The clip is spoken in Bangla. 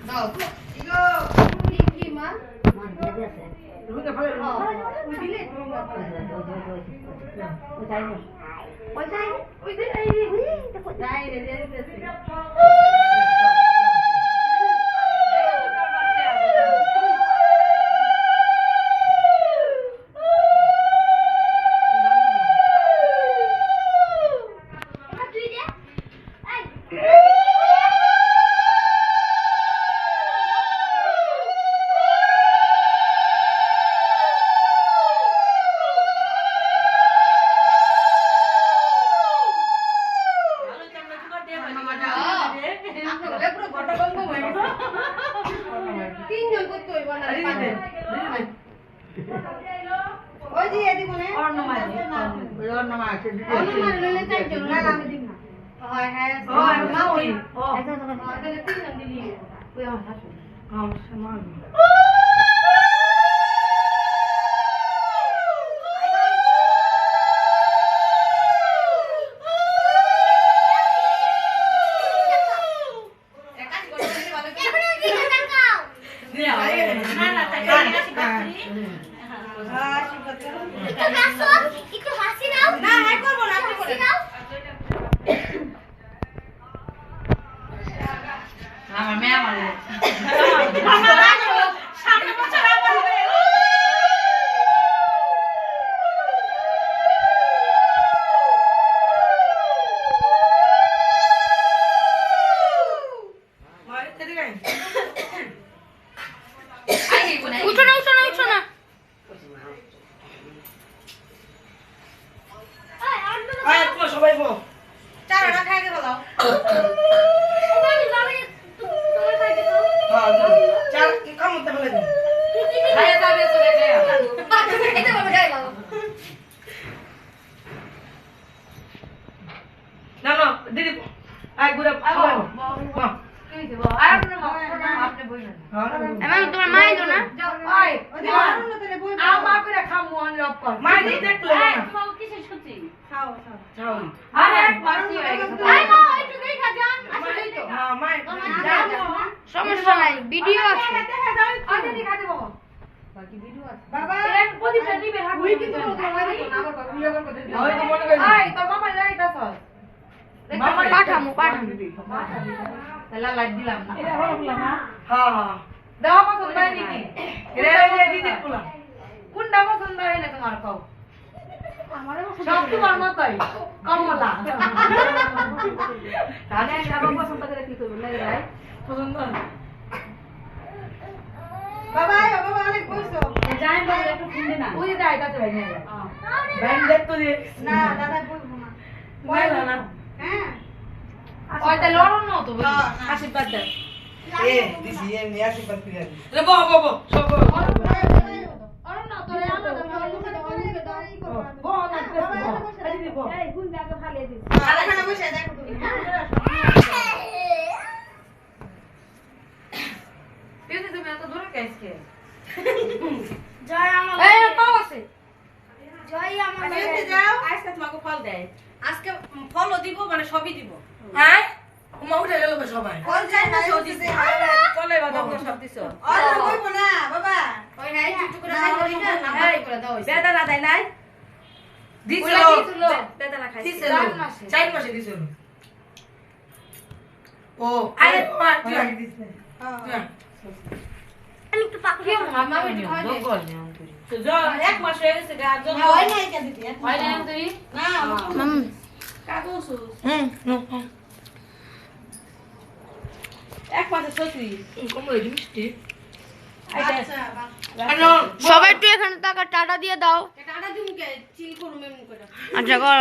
দাও ইগো কি মা মা দিয়ে আছে রুকে ভালো ওই দিলে ওই যাই রে দিতেছে তিনজন করতে হইব না ওই যে এদি বলে অর্ণমাই ওই অর্ণমাই আছে অর্ণমাই লইলে চাইজন না আমি দিব না হয় হ্যাঁ মা ওই তাহলে তিনজন দিলি ওই আমার শাশুড়ি আমার সমান তোমার মাই তো না সমস্যা নাই ভিডিও আছে পাঠামো তাহলে লাইট দিলাম না হ্যাঁ হ্যাঁ দেওয়া পছন্দ হয় নাকি কোনটা পছন্দ হয় না তোমার পাও সব তোমার মতই কমলা তাহলে আমার পছন্দ করে কি করবেন না ভাই পছন্দ বাবা বাবা অনেক কইছো যাই বাবা একটু কিনে না ওই যাই তাতে ভাই না ব্যান্ড দেখ তো না দাদা বলবো না বলবো না হ্যাঁ ওইটা লড়ন না তো আশীর্বাদ দাও এ দিছি এ নিয়ে আশীর্বাদ করে রে বাবা বাবা সব অরণ না তোরে আলাদা লড়ন না করে দাঁড়াই করব বাবা না আরে দিব এই গুণ জায়গা ফালিয়ে দিস আলাদা বসে দেখো তুমি পেতে তুমি এত দূরে কেসকে জয় আমার এই পাও আছে জয় আমার পেতে যাও আজকে তোমাকে ফল দেয় আজকে ফলও দিব মানে সবই দিব হ্যাঁ মা উঠে গেল সবাই ফল যায় না সব দিছে ফলে বাবা সব দিছো আর কইব না বাবা ওই নাই চুটু করে খাই করি না নাম করে দাও বেদানা দেয় নাই দিছিল বেদানা খাই দিছিল 4 মাসে দিছিল ও আরে মা তুই আগে দিছ হ্যাঁ আমি একটু পাকলে মামা আমি হয় না বল না তো যা 1 মাস হয়ে গেছে গা যা হয় না এটা দিতে হয় না তুই না মাম কাগজ হুম এক মাসে সত্যি কম হয়ে মিষ্টি সবাই একটু এখানে টাটা দিয়ে দাও টাটা দিমু কে চিল করুম এমন করে আচ্ছা কর